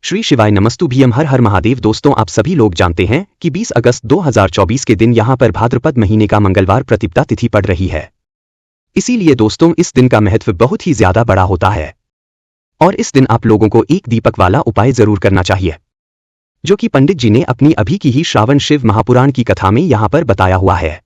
श्री शिवाय नमस्तुभ्यम। हर हर महादेव। दोस्तों, आप सभी लोग जानते हैं कि 20 अगस्त 2024 के दिन यहां पर भाद्रपद महीने का मंगलवार प्रतिपदा तिथि पड़ रही है। इसीलिए दोस्तों, इस दिन का महत्व बहुत ही ज्यादा बड़ा होता है और इस दिन आप लोगों को एक दीपक वाला उपाय जरूर करना चाहिए, जो कि पंडित जी ने अपनी अभी की ही श्रावण शिव महापुराण की कथा में यहां पर बताया हुआ है।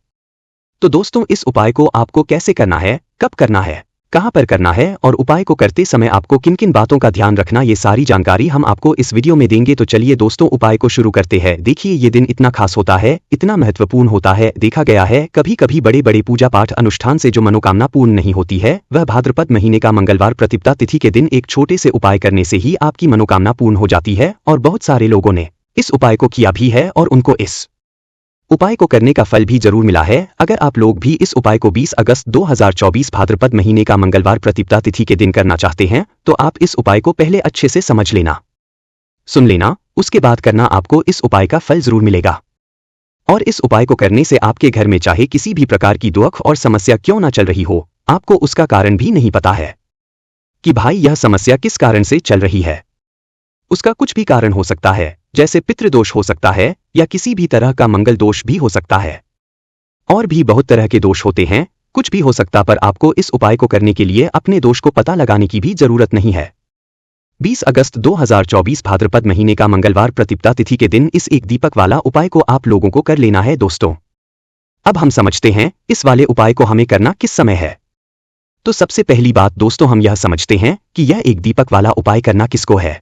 तो दोस्तों, इस उपाय को आपको कैसे करना है, कब करना है, कहां पर करना है और उपाय को करते समय आपको किन किन बातों का ध्यान रखना, ये सारी जानकारी हम आपको इस वीडियो में देंगे। तो चलिए दोस्तों, उपाय को शुरू करते हैं। देखिए, ये दिन इतना खास होता है, इतना महत्वपूर्ण होता है। देखा गया है कभी कभी बड़े बड़े पूजा पाठ अनुष्ठान से जो मनोकामना पूर्ण नहीं होती है, वह भाद्रपद महीने का मंगलवार प्रतिपदा तिथि के दिन एक छोटे से उपाय करने से ही आपकी मनोकामना पूर्ण हो जाती है। और बहुत सारे लोगों ने इस उपाय को किया भी है और उनको इस उपाय को करने का फल भी जरूर मिला है। अगर आप लोग भी इस उपाय को 20 अगस्त 2024 भाद्रपद महीने का मंगलवार प्रतिपदा तिथि के दिन करना चाहते हैं, तो आप इस उपाय को पहले अच्छे से समझ लेना, सुन लेना, उसके बाद करना। आपको इस उपाय का फल जरूर मिलेगा। और इस उपाय को करने से आपके घर में चाहे किसी भी प्रकार की दुख और समस्या क्यों ना चल रही हो, आपको उसका कारण भी नहीं पता है कि भाई यह समस्या किस कारण से चल रही है। उसका कुछ भी कारण हो सकता है, जैसे पितृदोष हो सकता है या किसी भी तरह का मंगल दोष भी हो सकता है, और भी बहुत तरह के दोष होते हैं। कुछ भी हो सकता, पर आपको इस उपाय को करने के लिए अपने दोष को पता लगाने की भी जरूरत नहीं है। 20 अगस्त 2024 भाद्रपद महीने का मंगलवार प्रतिपदा तिथि के दिन इस एक दीपक वाला उपाय को आप लोगों को कर लेना है। दोस्तों, अब हम समझते हैं इस वाले उपाय को हमें करना किस समय है। तो सबसे पहली बात दोस्तों, हम यह समझते हैं कि यह एक दीपक वाला उपाय करना किसको है।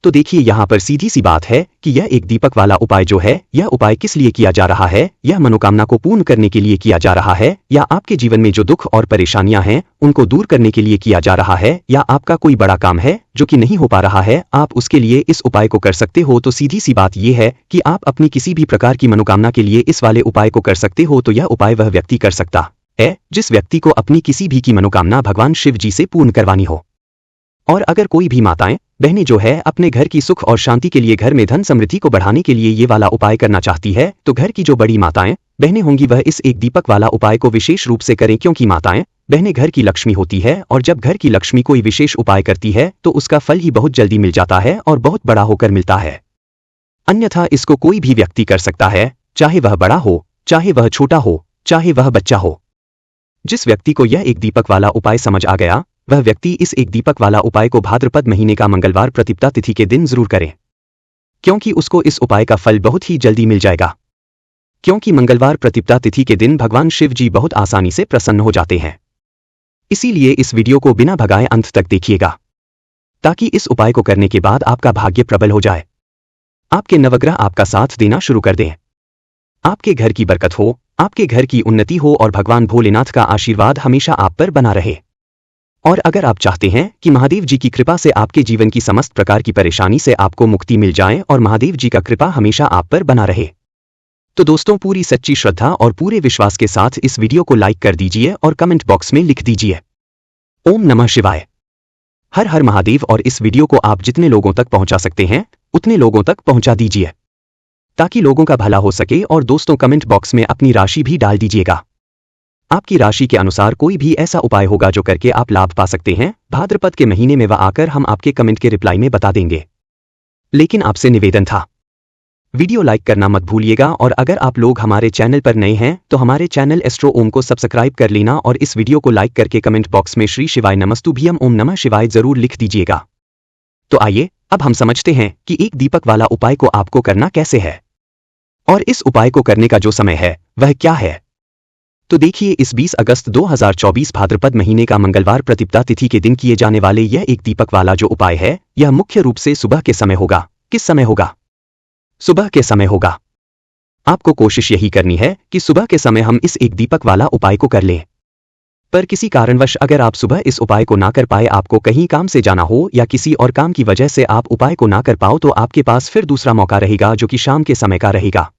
तो देखिए, यहां पर सीधी सी बात है कि यह एक दीपक वाला उपाय जो है, यह उपाय किस लिए किया जा रहा है। यह मनोकामना को पूर्ण करने के लिए किया जा रहा है, या आपके जीवन में जो दुख और परेशानियां हैं उनको दूर करने के लिए किया जा रहा है, या आपका कोई बड़ा काम है जो कि नहीं हो पा रहा है, आप उसके लिए इस उपाय को कर सकते हो। तो सीधी सी बात यह है कि आप अपनी किसी भी प्रकार की मनोकामना के लिए इस वाले उपाय को कर सकते हो। तो यह उपाय वह व्यक्ति कर सकता है जिस व्यक्ति को अपनी किसी भी की मनोकामना भगवान शिव जी से पूर्ण करवानी हो। और अगर कोई भी माताएं बहनें जो है अपने घर की सुख और शांति के लिए, घर में धन समृद्धि को बढ़ाने के लिए ये वाला उपाय करना चाहती है, तो घर की जो बड़ी माताएं बहनें होंगी वह इस एक दीपक वाला उपाय को विशेष रूप से करें, क्योंकि माताएं बहनें घर की लक्ष्मी होती है और जब घर की लक्ष्मी कोई विशेष उपाय करती है तो उसका फल ही बहुत जल्दी मिल जाता है और बहुत बड़ा होकर मिलता है। अन्यथा इसको कोई भी व्यक्ति कर सकता है, चाहे वह बड़ा हो, चाहे वह छोटा हो, चाहे वह बच्चा हो। जिस व्यक्ति को यह एक दीपक वाला उपाय समझ आ गया, वह व्यक्ति इस एक दीपक वाला उपाय को भाद्रपद महीने का मंगलवार प्रतिपदा तिथि के दिन जरूर करें, क्योंकि उसको इस उपाय का फल बहुत ही जल्दी मिल जाएगा। क्योंकि मंगलवार प्रतिपदा तिथि के दिन भगवान शिव जी बहुत आसानी से प्रसन्न हो जाते हैं। इसीलिए इस वीडियो को बिना भगाए अंत तक देखिएगा, ताकि इस उपाय को करने के बाद आपका भाग्य प्रबल हो जाए, आपके नवग्रह आपका साथ देना शुरू कर दें, आपके घर की बरकत हो, आपके घर की उन्नति हो और भगवान भोलेनाथ का आशीर्वाद हमेशा आप पर बना रहे। और अगर आप चाहते हैं कि महादेव जी की कृपा से आपके जीवन की समस्त प्रकार की परेशानी से आपको मुक्ति मिल जाए और महादेव जी का कृपा हमेशा आप पर बना रहे, तो दोस्तों पूरी सच्ची श्रद्धा और पूरे विश्वास के साथ इस वीडियो को लाइक कर दीजिए और कमेंट बॉक्स में लिख दीजिए ओम नमः शिवाय, हर हर महादेव। और इस वीडियो को आप जितने लोगों तक पहुंचा सकते हैं उतने लोगों तक पहुंचा दीजिए, ताकि लोगों का भला हो सके। और दोस्तों, कमेंट बॉक्स में अपनी राशि भी डाल दीजिएगा। आपकी राशि के अनुसार कोई भी ऐसा उपाय होगा जो करके आप लाभ पा सकते हैं। भाद्रपद के महीने में वह आकर हम आपके कमेंट के रिप्लाई में बता देंगे। लेकिन आपसे निवेदन था, वीडियो लाइक करना मत भूलिएगा। और अगर आप लोग हमारे चैनल पर नए हैं तो हमारे चैनल एस्ट्रो ओम को सब्सक्राइब कर लेना और इस वीडियो को लाइक करके कमेंट बॉक्स में श्री शिवाय नमस्तुभ्यम ओम नमः शिवाय जरूर लिख दीजिएगा। तो आइए अब हम समझते हैं कि एक दीपक वाला उपाय को आपको करना कैसे है और इस उपाय को करने का जो समय है वह क्या है। तो देखिए, इस 20 अगस्त 2024 भाद्रपद महीने का मंगलवार प्रतिपदा तिथि के दिन किए जाने वाले यह एक दीपक वाला जो उपाय है, यह मुख्य रूप से सुबह के समय होगा। किस समय होगा? सुबह के समय होगा। आपको कोशिश यही करनी है कि सुबह के समय हम इस एक दीपक वाला उपाय को कर लें। पर किसी कारणवश अगर आप सुबह इस उपाय को ना कर पाए, आपको कहीं काम से जाना हो या किसी और काम की वजह से आप उपाय को ना कर पाओ, तो आपके पास फिर दूसरा मौका रहेगा जो कि शाम के समय का रहेगा,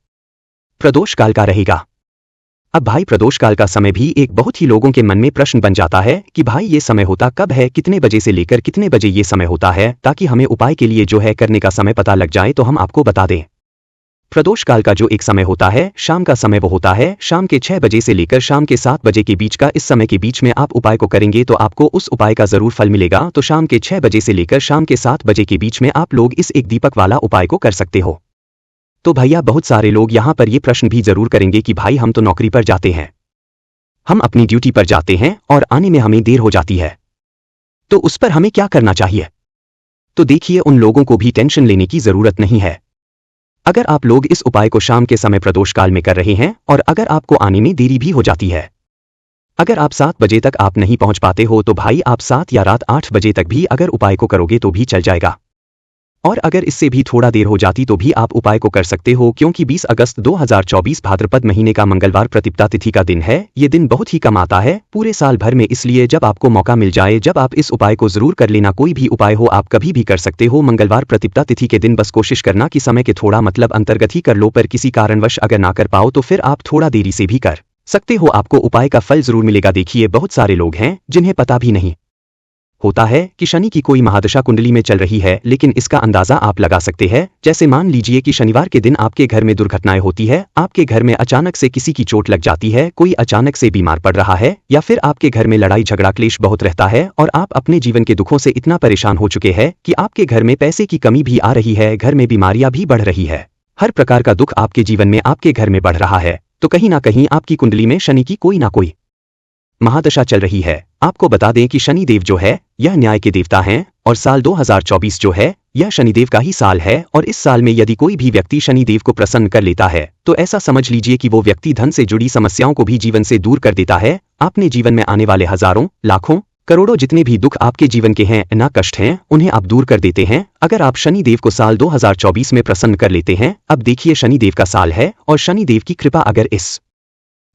प्रदोष काल का रहेगा। अब भाई, प्रदोष काल का समय भी एक बहुत ही लोगों के मन में प्रश्न बन जाता है कि भाई ये समय होता कब है, कितने बजे से लेकर कितने बजे ये समय होता है, ताकि हमें उपाय के लिए जो है करने का समय पता लग जाए तो हम आपको बता दें। प्रदोष काल का जो एक समय होता है, शाम का समय वो होता है शाम के 6 बजे से लेकर शाम के 7 बजे के बीच का। इस समय के बीच में आप उपाय को करेंगे तो आपको उस उपाय का जरूर फल मिलेगा। तो शाम के 6 बजे से लेकर शाम के 7 बजे के बीच में आप लोग इस एक दीपक वाला उपाय को कर सकते हो। तो भैया बहुत सारे लोग यहाँ पर ये प्रश्न भी जरूर करेंगे कि भाई हम तो नौकरी पर जाते हैं, हम अपनी ड्यूटी पर जाते हैं और आने में हमें देर हो जाती है, तो उस पर हमें क्या करना चाहिए? तो देखिए, उन लोगों को भी टेंशन लेने की जरूरत नहीं है। अगर आप लोग इस उपाय को शाम के समय प्रदोष काल में कर रहे हैं और अगर आपको आने में देरी भी हो जाती है, अगर आप 7 बजे तक आप नहीं पहुंच पाते हो तो भाई आप 7 या रात 8 बजे तक भी अगर उपाय को करोगे तो भी चल जाएगा। और अगर इससे भी थोड़ा देर हो जाती तो भी आप उपाय को कर सकते हो, क्योंकि 20 अगस्त 2024 भाद्रपद महीने का मंगलवार प्रतिपदा तिथि का दिन है। ये दिन बहुत ही कम आता है पूरे साल भर में, इसलिए जब आपको मौका मिल जाए जब आप इस उपाय को जरूर कर लेना। कोई भी उपाय हो आप कभी भी कर सकते हो मंगलवार प्रतिपदा तिथि के दिन। बस कोशिश करना कि समय के थोड़ा मतलब अंतर्गत ही कर लो, पर किसी कारणवश अगर ना कर पाओ तो फिर आप थोड़ा देरी से भी कर सकते हो, आपको उपाय का फल जरूर मिलेगा। देखिए, बहुत सारे लोग हैं जिन्हें पता भी नहीं होता है कि शनि की कोई महादशा कुंडली में चल रही है, लेकिन इसका अंदाजा आप लगा सकते हैं। जैसे मान लीजिए कि शनिवार के दिन आपके घर में दुर्घटनाएं होती है, आपके घर में अचानक से किसी की चोट लग जाती है, कोई अचानक से बीमार पड़ रहा है, या फिर आपके घर में लड़ाई झगड़ा क्लेश बहुत रहता है और आप अपने जीवन के दुखों से इतना परेशान हो चुके हैं कि आपके घर में पैसे की कमी भी आ रही है, घर में बीमारियां भी बढ़ रही है, हर प्रकार का दुख आपके जीवन में आपके घर में बढ़ रहा है, तो कहीं ना कहीं आपकी कुंडली में शनि की कोई ना कोई महादशा चल रही है। आपको बता दें कि शनि देव जो है यह न्याय के देवता हैं और साल 2024 जो है यह शनिदेव का ही साल है। और इस साल में यदि कोई भी व्यक्ति शनिदेव को प्रसन्न कर लेता है तो ऐसा समझ लीजिए कि वो व्यक्ति धन से जुड़ी समस्याओं को भी जीवन से दूर कर देता है। आपने जीवन में आने वाले हजारों लाखों करोड़ों जितने भी दुख आपके जीवन के हैं ना कष्ट हैं उन्हें आप दूर कर देते हैं अगर आप शनिदेव को साल 2024 में प्रसन्न कर लेते हैं। अब देखिए, शनिदेव का साल है और शनिदेव की कृपा अगर इस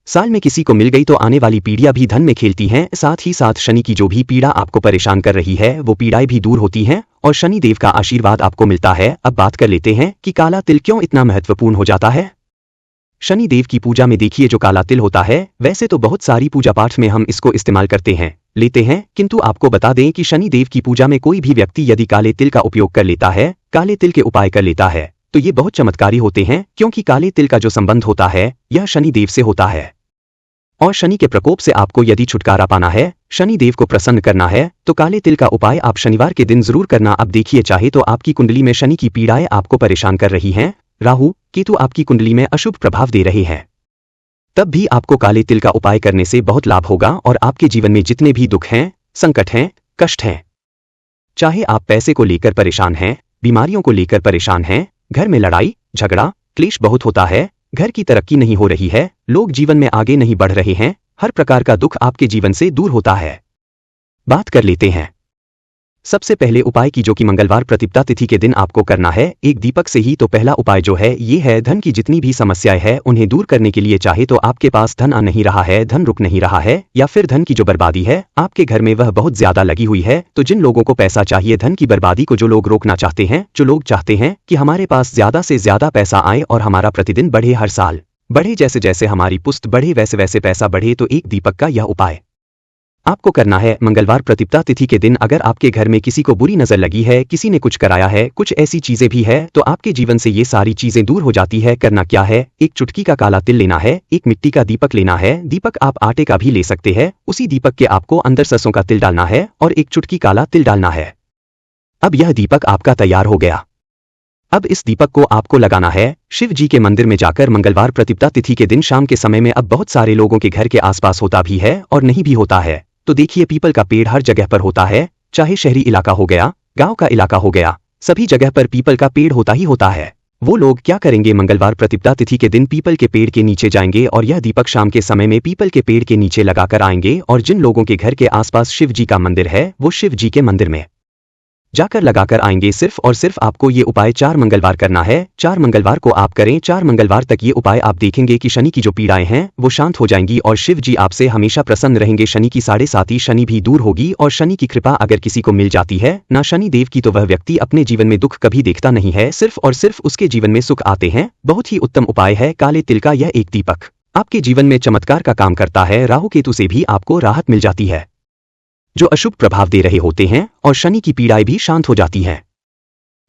साल में किसी को मिल गई तो आने वाली पीढ़ियां भी धन में खेलती हैं। साथ ही साथ शनि की जो भी पीड़ा आपको परेशान कर रही है वो पीड़ाएं भी दूर होती हैं और शनि देव का आशीर्वाद आपको मिलता है। अब बात कर लेते हैं कि काला तिल क्यों इतना महत्वपूर्ण हो जाता है। शनि देव की पूजा में देखिए जो काला तिल होता है, वैसे तो बहुत सारी पूजा पाठ में हम इसको इस्तेमाल करते हैं लेते हैं, किंतु आपको बता दें कि शनि देव की पूजा में कोई भी व्यक्ति यदि काले तिल का उपयोग कर लेता है, काले तिल के उपाय कर लेता है, तो ये बहुत चमत्कारी होते हैं, क्योंकि काले तिल का जो संबंध होता है यह शनि देव से होता है। और शनि के प्रकोप से आपको यदि छुटकारा पाना है, शनि देव को प्रसन्न करना है, तो काले तिल का उपाय आप शनिवार के दिन जरूर करना। अब देखिए, चाहे तो आपकी कुंडली में शनि की पीड़ाएं आपको परेशान कर रही हैं, राहु केतु आपकी कुंडली में अशुभ प्रभाव दे रहे हैं, तब भी आपको काले तिल का उपाय करने से बहुत लाभ होगा और आपके जीवन में जितने भी दुख हैं, संकट हैं, कष्ट हैं, चाहे आप पैसे को लेकर परेशान हैं, बीमारियों को लेकर परेशान हैं, घर में लड़ाई झगड़ा क्लेश बहुत होता है, घर की तरक्की नहीं हो रही है, लोग जीवन में आगे नहीं बढ़ रहे हैं, हर प्रकार का दुख आपके जीवन से दूर होता है। बात कर लेते हैं सबसे पहले उपाय की, जो कि मंगलवार प्रतिपदा तिथि के दिन आपको करना है एक दीपक से ही। तो पहला उपाय जो है ये है धन की जितनी भी समस्याएं हैं उन्हें दूर करने के लिए। चाहे तो आपके पास धन आ नहीं रहा है, धन रुक नहीं रहा है, या फिर धन की जो बर्बादी है आपके घर में वह बहुत ज्यादा लगी हुई है, तो जिन लोगों को पैसा चाहिए, धन की बर्बादी को जो लोग रोकना चाहते हैं, जो लोग चाहते हैं कि हमारे पास ज्यादा से ज्यादा पैसा आए और हमारा प्रतिदिन बढ़े, हर साल बढ़े, जैसे जैसे हमारी पुश्त बढ़े वैसे वैसे पैसा बढ़े, तो एक दीपक का यह उपाय आपको करना है मंगलवार प्रतिपदा तिथि के दिन। अगर आपके घर में किसी को बुरी नजर लगी है, किसी ने कुछ कराया है, कुछ ऐसी चीजें भी है, तो आपके जीवन से ये सारी चीजें दूर हो जाती है। करना क्या है, एक चुटकी का काला तिल लेना है, एक मिट्टी का दीपक लेना है, दीपक आप आटे का भी ले सकते हैं, उसी दीपक के आपको अंदर सरसों का तिल डालना है और एक चुटकी काला तिल डालना है। अब यह दीपक आपका तैयार हो गया। अब इस दीपक को आपको लगाना है शिव जी के मंदिर में जाकर मंगलवार प्रतिपदा तिथि के दिन शाम के समय में। अब बहुत सारे लोगों के घर के आसपास होता भी है और नहीं भी होता है, तो देखिए पीपल का पेड़ हर जगह पर होता है, चाहे शहरी इलाका हो गया, गांव का इलाका हो गया, सभी जगह पर पीपल का पेड़ होता ही होता है। वो लोग क्या करेंगे, मंगलवार प्रतिपदा तिथि के दिन पीपल के पेड़ के नीचे जाएंगे और यह दीपक शाम के समय में पीपल के पेड़ के नीचे लगाकर आएंगे। और जिन लोगों के घर के आसपास शिव जी का मंदिर है वो शिव जी के मंदिर में जाकर लगाकर आएंगे। सिर्फ और सिर्फ आपको ये उपाय 4 मंगलवार करना है। 4 मंगलवार को आप करें, 4 मंगलवार तक ये उपाय आप देखेंगे कि शनि की जो पीड़ाएं हैं वो शांत हो जाएंगी और शिव जी आपसे हमेशा प्रसन्न रहेंगे। शनि की 7.5 शनि भी दूर होगी और शनि की कृपा अगर किसी को मिल जाती है ना शनि देव की, तो वह व्यक्ति अपने जीवन में दुख कभी देखता नहीं है, सिर्फ और सिर्फ उसके जीवन में सुख आते हैं। बहुत ही उत्तम उपाय है काले तिल का यह एक दीपक, आपके जीवन में चमत्कार का काम करता है। राहु केतु से भी आपको राहत मिल जाती है जो अशुभ प्रभाव दे रहे होते हैं और शनि की पीड़ाएं भी शांत हो जाती हैं।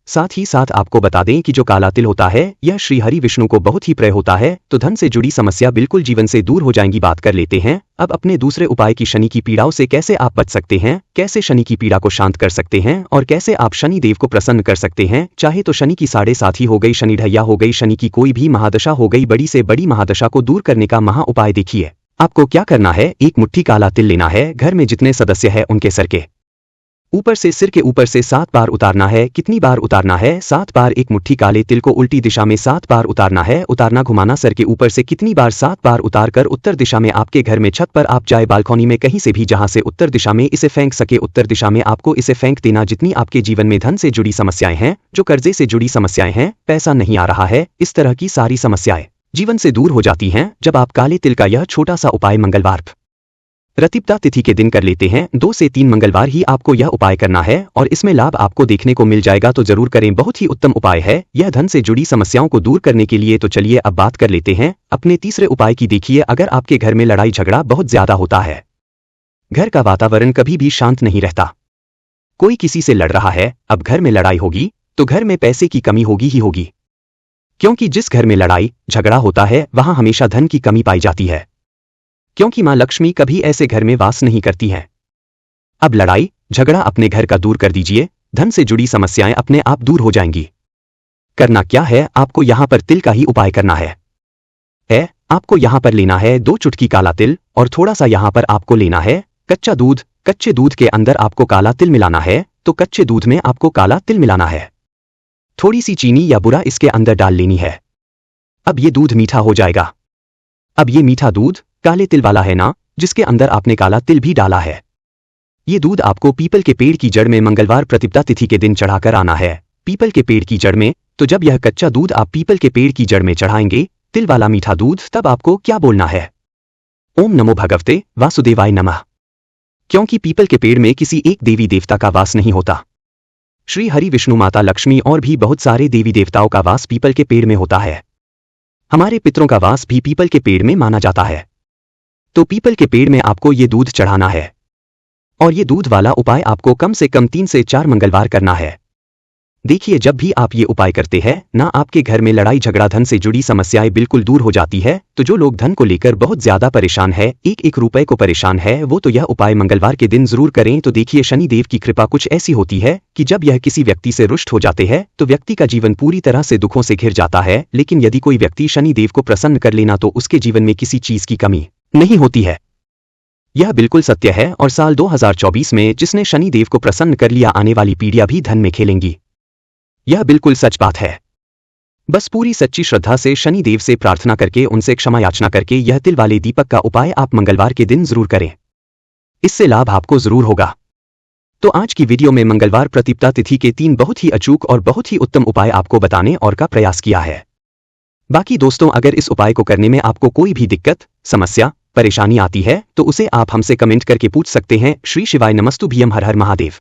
साथ ही साथ आपको बता दें कि जो काला तिल होता है यह श्री हरि विष्णु को बहुत ही प्रिय होता है, तो धन से जुड़ी समस्या बिल्कुल जीवन से दूर हो जाएंगी। बात कर लेते हैं अब अपने दूसरे उपाय की शनि की पीड़ाओं से कैसे आप बच सकते हैं, कैसे शनि की पीड़ा को शांत कर सकते हैं और कैसे आप शनि देव को प्रसन्न कर सकते हैं। चाहे तो शनि की 7.5 ही हो गई, शनि ढैया हो गई, शनि की कोई भी महादशा हो गई, बड़ी से बड़ी महादशा को दूर करने का महा उपाय देखिए। आपको क्या करना है, एक मुट्ठी काला तिल लेना है, घर में जितने सदस्य हैं उनके सिर के ऊपर से 7 बार उतारना है। कितनी बार उतारना है? 7 बार। एक मुट्ठी काले तिल को उल्टी दिशा में 7 बार उतारना है। उतारना घुमाना सर के ऊपर से कितनी बार? 7 बार उतार कर उत्तर दिशा में आपके घर में छत पर आप जाए बालकनी में कहीं से भी जहां से उत्तर दिशा में इसे फेंक सके, उत्तर दिशा में आपको इसे फेंक देना। जितनी आपके जीवन में धन से जुड़ी समस्याएं हैं, जो कर्जे से जुड़ी समस्याएं हैं, पैसा नहीं आ रहा है, इस तरह की सारी समस्याएं जीवन से दूर हो जाती हैं जब आप काले तिल का यह छोटा सा उपाय मंगलवार प्रतिपदा तिथि के दिन कर लेते हैं। 2 से 3 मंगलवार ही आपको यह उपाय करना है और इसमें लाभ आपको देखने को मिल जाएगा, तो जरूर करें। बहुत ही उत्तम उपाय है यह धन से जुड़ी समस्याओं को दूर करने के लिए। तो चलिए अब बात कर लेते हैं अपने तीसरे उपाय की। देखिए, अगर आपके घर में लड़ाई झगड़ा बहुत ज्यादा होता है, घर का वातावरण कभी भी शांत नहीं रहता, कोई किसी से लड़ रहा है, अब घर में लड़ाई होगी तो घर में पैसे की कमी होगी ही होगी, क्योंकि जिस घर में लड़ाई झगड़ा होता है वहां हमेशा धन की कमी पाई जाती है, क्योंकि मां लक्ष्मी कभी ऐसे घर में वास नहीं करती हैं। अब लड़ाई झगड़ा अपने घर का दूर कर दीजिए, धन से जुड़ी समस्याएं अपने आप दूर हो जाएंगी। करना क्या है, आपको यहां पर तिल का ही उपाय करना है। आपको यहां पर लेना है 2 चुटकी काला तिल और थोड़ा सा यहां पर आपको लेना है कच्चा दूध। कच्चे दूध के अंदर आपको काला तिल मिलाना है, तो कच्चे दूध में आपको काला तिल मिलाना है। थोड़ी सी चीनी या बुरा इसके अंदर डाल लेनी है। अब ये दूध मीठा हो जाएगा। अब ये मीठा दूध काले तिल वाला है ना, जिसके अंदर आपने काला तिल भी डाला है। ये दूध आपको पीपल के पेड़ की जड़ में मंगलवार प्रतिपदा तिथि के दिन चढ़ाकर आना है। पीपल के पेड़ की जड़ में। तो जब यह कच्चा दूध आप पीपल के पेड़ की जड़ में चढ़ाएंगे, तिल वाला मीठा दूध, तब आपको क्या बोलना है? ओम नमो भगवते वासुदेवाय नमः। क्योंकि पीपल के पेड़ में किसी एक देवी देवता का वास नहीं होता। श्री हरि विष्णु, माता लक्ष्मी और भी बहुत सारे देवी देवताओं का वास पीपल के पेड़ में होता है। हमारे पितरों का वास भी पीपल के पेड़ में माना जाता है। तो पीपल के पेड़ में आपको ये दूध चढ़ाना है और ये दूध वाला उपाय आपको कम से कम 3 से 4 मंगलवार करना है। देखिए, जब भी आप ये उपाय करते हैं ना, आपके घर में लड़ाई झगड़ा धन से जुड़ी समस्याएं बिल्कुल दूर हो जाती है। तो जो लोग धन को लेकर बहुत ज्यादा परेशान है, एक रुपए को परेशान है, वो तो यह उपाय मंगलवार के दिन जरूर करें। तो देखिए, शनि देव की कृपा कुछ ऐसी होती है कि जब यह किसी व्यक्ति से रुष्ट हो जाते हैं तो व्यक्ति का जीवन पूरी तरह से दुखों से घिर जाता है। लेकिन यदि कोई व्यक्ति शनि देव को प्रसन्न कर लेना तो उसके जीवन में किसी चीज की कमी नहीं होती है। यह बिल्कुल सत्य है और साल 2024 में जिसने शनि देव को प्रसन्न कर लिया, आने वाली पीढ़ियां भी धन में खेलेंगी। यह बिल्कुल सच बात है। बस पूरी सच्ची श्रद्धा से शनि देव से प्रार्थना करके, उनसे क्षमा याचना करके यह तिल वाले दीपक का उपाय आप मंगलवार के दिन जरूर करें। इससे लाभ आपको जरूर होगा। तो आज की वीडियो में मंगलवार प्रतिपदा तिथि के 3 बहुत ही अचूक और बहुत ही उत्तम उपाय आपको बताने और का प्रयास किया है। बाकी दोस्तों, अगर इस उपाय को करने में आपको कोई भी दिक्कत, समस्या, परेशानी आती है तो उसे आप हमसे कमेंट करके पूछ सकते हैं। श्री शिवाय नमस्तुभ्यम। हर हर महादेव।